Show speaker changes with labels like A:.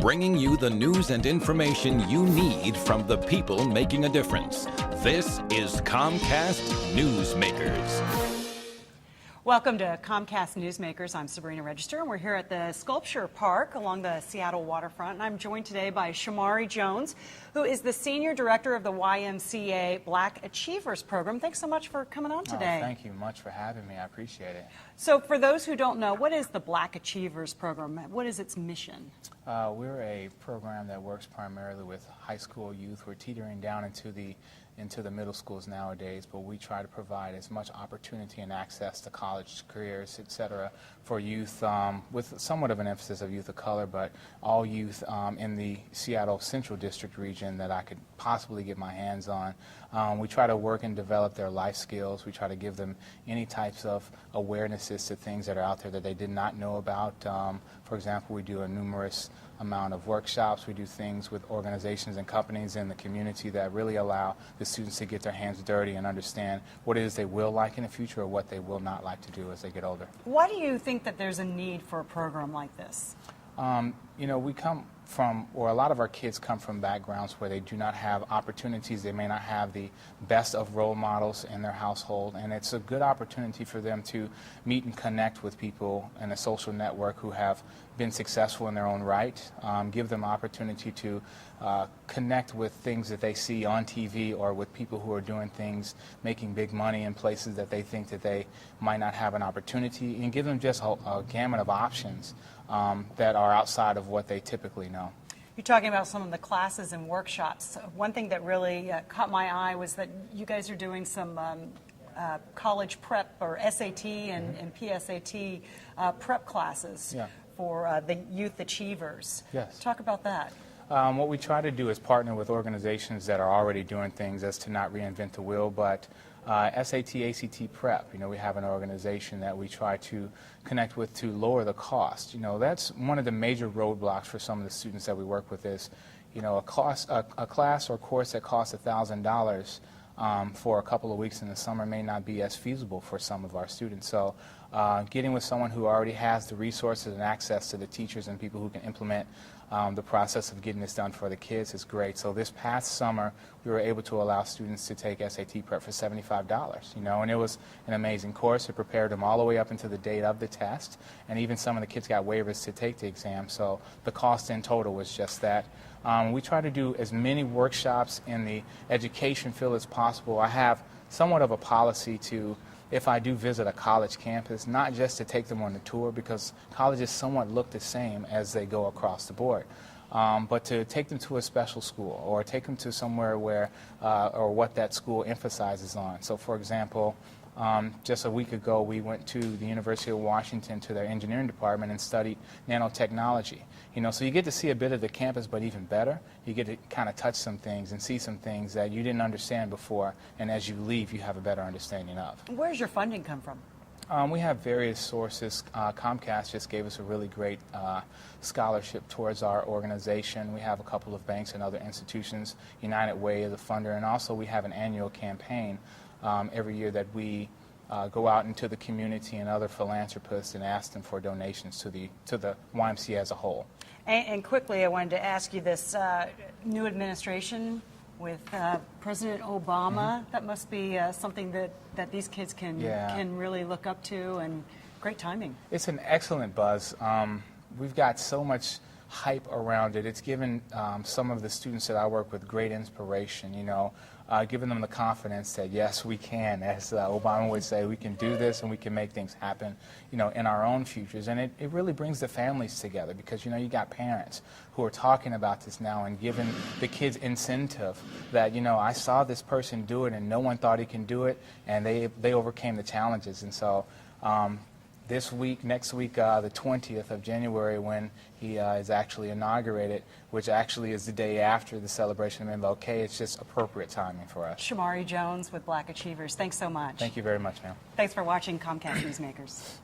A: bringing you the news and information you need from the people making a difference. This is Comcast Newsmakers.
B: Welcome to Comcast Newsmakers. I'm Sabrina Register, and we're here at the Sculpture Park along the Seattle waterfront. And I'm joined today by ShomariJones, who is the Senior Director of the YMCA Black Achievers Program. Thanks so much for coming on today.
C: Thank you much for having me. I appreciate it.
B: So for those who don't know, what is the Black Achievers Program? What is its mission?
C: We're a program that works primarily with high school youth. We're teetering down into the middle schools nowadays, but we try to provide as much opportunity and access to college careers, etc., for youth, with somewhat of an emphasis of youth of color, but all youth in the Seattle Central District region that I could possibly get my hands on. We try to work and develop their life skills. We try to give them any types of awarenesses to things that are out there that they did not know about. For example, we do a numerous amount of workshops. We do things with organizations and companies in the community that really allow the students to get their hands dirty and understand what it is they will like in the future or what they will not like to do as they get older.
B: Why do you think that there's a need for a program like this?
C: You know, we come from, or a lot of our kids come from backgrounds where they do not have opportunities. They may not have the best of role models in their household, and it's a good opportunity for them to meet and connect with people in a social network who have been successful in their own right, give them opportunity to connect with things that they see on TV or with people who are doing things, making big money in places that they think that they might not have an opportunity, and give them just a gamut of options that are outside of what they typically know.
B: You're talking about some of the classes and workshops. One thing that really caught my eye was that you guys are doing some college prep or SAT and PSAT prep classes for the youth achievers.
C: Yes.
B: Talk about that.
C: What we try to do is partner with organizations that are already doing things as to not reinvent the wheel, but SAT, ACT prep, you know, we have an organization that we try to connect with to lower the cost. You know, that's one of the major roadblocks for some of the students that we work with is, you know, a class or course that costs $1,000 for a couple of weeks in the summer may not be as feasible for some of our students. So getting with someone who already has the resources and access to the teachers and people who can implement the process of getting this done for the kids is great. So this past summer, we were able to allow students to take SAT prep for $75, you know, and it was an amazing course. It prepared them all the way up into the date of the test, and even some of the kids got waivers to take the exam, so the cost in total was just that. We try to do as many workshops in the education field as possible. I have somewhat of a policy to, if I do visit a college campus, not just to take them on the tour, because colleges somewhat look the same as they go across the board, but to take them to a special school or take them to somewhere where, or what that school emphasizes on. So for example, just a week ago we went to the University of Washington to their engineering department and studied nanotechnology. You know, so you get to see a bit of the campus, but even better, you get to kind of touch some things and see some things that you didn't understand before, and as you leave you have a better understanding of.
B: Where does your funding come from?
C: We have various sources. Comcast just gave us a really great scholarship towards our organization. We have a couple of banks and other institutions. United Way is a funder, and also we have an annual campaign every year that we go out into the community and other philanthropists and ask them for donations to the YMCA as a whole.
B: And quickly, I wanted to ask you this new administration with President Obama, that must be something that these kids can really look up to, and great timing.
C: It's an excellent buzz. We've got so much hype around it. It's given some of the students that I work with great inspiration, you know, giving them the confidence that yes, we can, as Obama would say, we can do this and we can make things happen, you know, in our own futures. And it really brings the families together because, you know, you got parents who are talking about this now and giving the kids incentive that, you know, I saw this person do it and no one thought he can do it, and they overcame the challenges. And so this week, next week, the 20th of January, when he is actually inaugurated, which actually is the day after the celebration of MLK, it's just appropriate timing for us.
B: ShomariJones with Black Achievers, thanks so much.
C: Thank you very much, ma'am.
B: Thanks for watching Comcast Newsmakers.